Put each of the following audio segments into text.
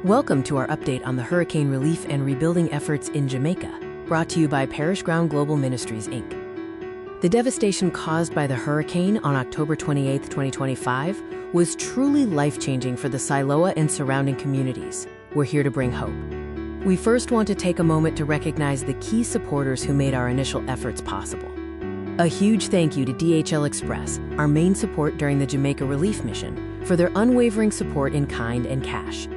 Welcome to our update on the hurricane relief and rebuilding efforts in Jamaica, brought to you by Parish Global Ministries, Inc. The devastation caused by the hurricane on October 28, 2025, was truly life-changing for the Siloa and surrounding communities. We're here to bring hope. We first want to take a moment to recognize the key supporters who made our initial efforts possible. A huge thank you to DHL Express, our main support during the Jamaica relief mission, for their unwavering support in kind and cash.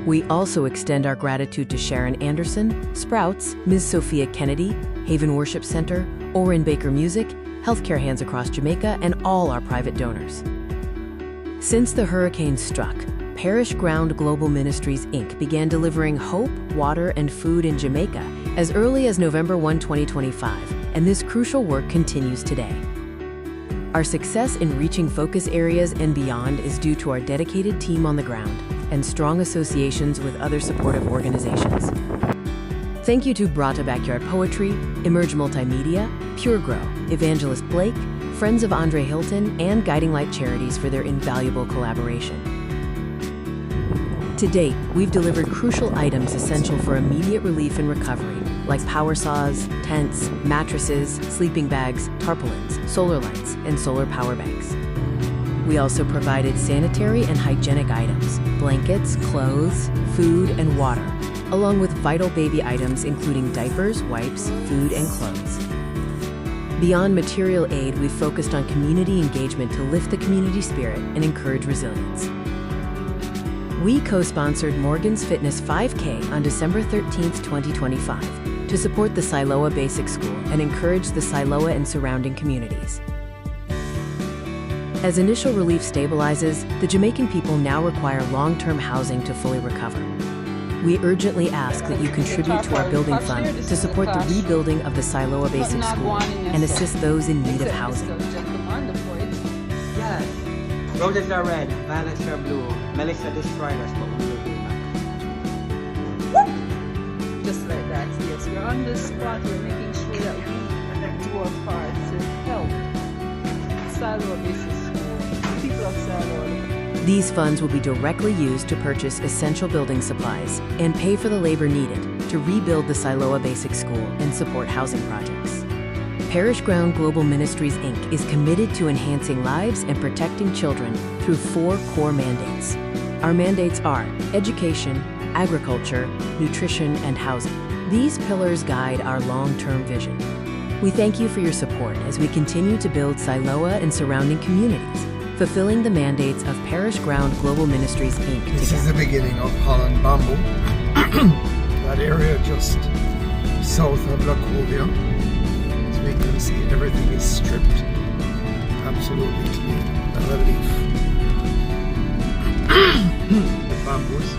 We also extend our gratitude to Sharon Anderson, Sprouts, Ms. Sophia Kennedy, Haven Worship Center, Oren Baker Music, Healthcare Hands Across Jamaica, and all our private donors. Since the hurricane struck, Parish Global Ministries, Inc. began delivering hope, water, and food in Jamaica as early as November 1, 2025, and this crucial work continues today. Our success in reaching focus areas and beyond is due to our dedicated team on the ground and strong associations with other supportive organizations. Thank you to Brata Backyard Poetry, Emerge Multimedia, Pure Grow, Evangelist Blake, Friends of Andre Hilton, and Guiding Light Charities for their invaluable collaboration. To date, we've delivered crucial items essential for immediate relief and recovery, like power saws, tents, mattresses, sleeping bags, tarpaulins, solar lights, and solar power banks. We also provided sanitary and hygienic items, blankets, clothes, food, and water, along with vital baby items including diapers, wipes, food, and clothes. Beyond material aid, we focused on community engagement to lift the community spirit and encourage resilience. We co-sponsored Morgan's Fitness 5K on December 13, 2025, to support the Siloa Basic School and encourage the Siloa and surrounding communities. As initial relief stabilizes, the Jamaican people now require long-term housing to fully recover. We urgently ask that you contribute to our building fund to support the rebuilding of the Siloa Basic School and assist those in need of housing. Yes. Roses are red, violets are blue. Melissa destroyed us, but we will do that. Just like that, yes. We're on the spot. We're making sure that we do our part to help Siloa Basic School, the people of Siloa. These funds will be directly used to purchase essential building supplies and pay for the labor needed to rebuild the Siloa Basic School and support housing projects. Parish Global Ministries, Inc. is committed to enhancing lives and protecting children through 4 core mandates. Our mandates are education, agriculture, nutrition, and housing. These pillars guide our long-term vision. We thank you for your support as we continue to build Siloa and surrounding communities, fulfilling the mandates of Parish Global Ministries, Inc. This is the beginning of Holland Bamboo. That area just south of Lacovia. As we can see, everything is stripped, absolutely clean, not a leaf. The bamboos